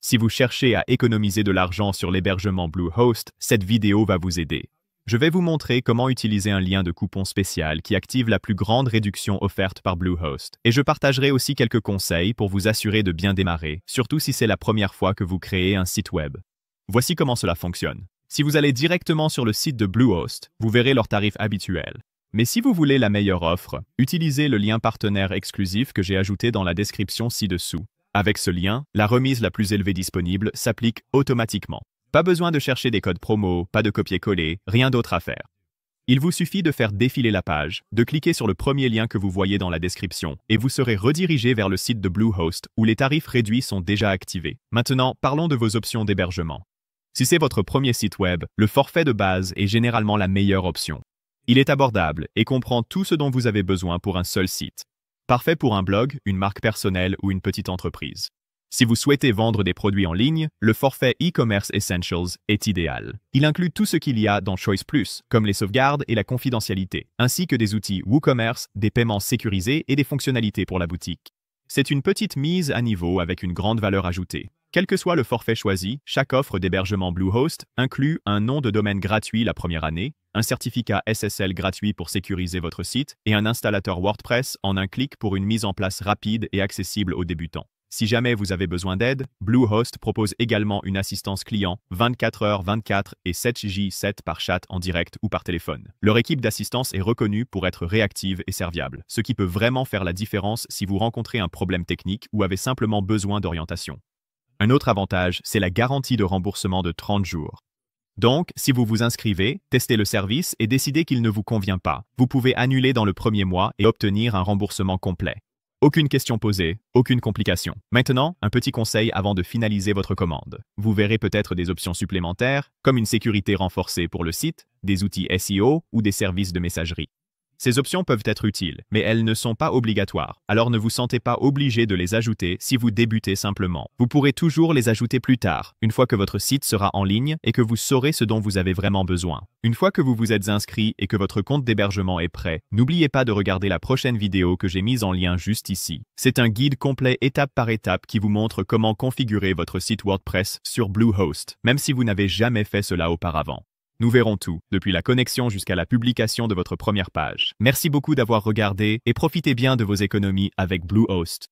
Si vous cherchez à économiser de l'argent sur l'hébergement Bluehost, cette vidéo va vous aider. Je vais vous montrer comment utiliser un lien de coupon spécial qui active la plus grande réduction offerte par Bluehost. Et je partagerai aussi quelques conseils pour vous assurer de bien démarrer, surtout si c'est la première fois que vous créez un site web. Voici comment cela fonctionne. Si vous allez directement sur le site de Bluehost, vous verrez leur tarif habituel. Mais si vous voulez la meilleure offre, utilisez le lien partenaire exclusif que j'ai ajouté dans la description ci-dessous. Avec ce lien, la remise la plus élevée disponible s'applique automatiquement. Pas besoin de chercher des codes promo, pas de copier-coller, rien d'autre à faire. Il vous suffit de faire défiler la page, de cliquer sur le premier lien que vous voyez dans la description, et vous serez redirigé vers le site de Bluehost où les tarifs réduits sont déjà activés. Maintenant, parlons de vos options d'hébergement. Si c'est votre premier site web, le forfait de base est généralement la meilleure option. Il est abordable et comprend tout ce dont vous avez besoin pour un seul site. Parfait pour un blog, une marque personnelle ou une petite entreprise. Si vous souhaitez vendre des produits en ligne, le forfait e-commerce Essentials est idéal. Il inclut tout ce qu'il y a dans Choice Plus, comme les sauvegardes et la confidentialité, ainsi que des outils WooCommerce, des paiements sécurisés et des fonctionnalités pour la boutique. C'est une petite mise à niveau avec une grande valeur ajoutée. Quel que soit le forfait choisi, chaque offre d'hébergement Bluehost inclut un nom de domaine gratuit la première année, un certificat SSL gratuit pour sécuriser votre site et un installateur WordPress en un clic pour une mise en place rapide et accessible aux débutants. Si jamais vous avez besoin d'aide, Bluehost propose également une assistance client 24h/24 et 7j7 par chat en direct ou par téléphone. Leur équipe d'assistance est reconnue pour être réactive et serviable, ce qui peut vraiment faire la différence si vous rencontrez un problème technique ou avez simplement besoin d'orientation. Un autre avantage, c'est la garantie de remboursement de 30 jours. Donc, si vous vous inscrivez, testez le service et décidez qu'il ne vous convient pas, vous pouvez annuler dans le premier mois et obtenir un remboursement complet. Aucune question posée, aucune complication. Maintenant, un petit conseil avant de finaliser votre commande. Vous verrez peut-être des options supplémentaires, comme une sécurité renforcée pour le site, des outils SEO ou des services de messagerie. Ces options peuvent être utiles, mais elles ne sont pas obligatoires, alors ne vous sentez pas obligé de les ajouter si vous débutez simplement. Vous pourrez toujours les ajouter plus tard, une fois que votre site sera en ligne et que vous saurez ce dont vous avez vraiment besoin. Une fois que vous vous êtes inscrit et que votre compte d'hébergement est prêt, n'oubliez pas de regarder la prochaine vidéo que j'ai mise en lien juste ici. C'est un guide complet étape par étape qui vous montre comment configurer votre site WordPress sur Bluehost, même si vous n'avez jamais fait cela auparavant. Nous verrons tout, depuis la connexion jusqu'à la publication de votre première page. Merci beaucoup d'avoir regardé et profitez bien de vos économies avec Bluehost.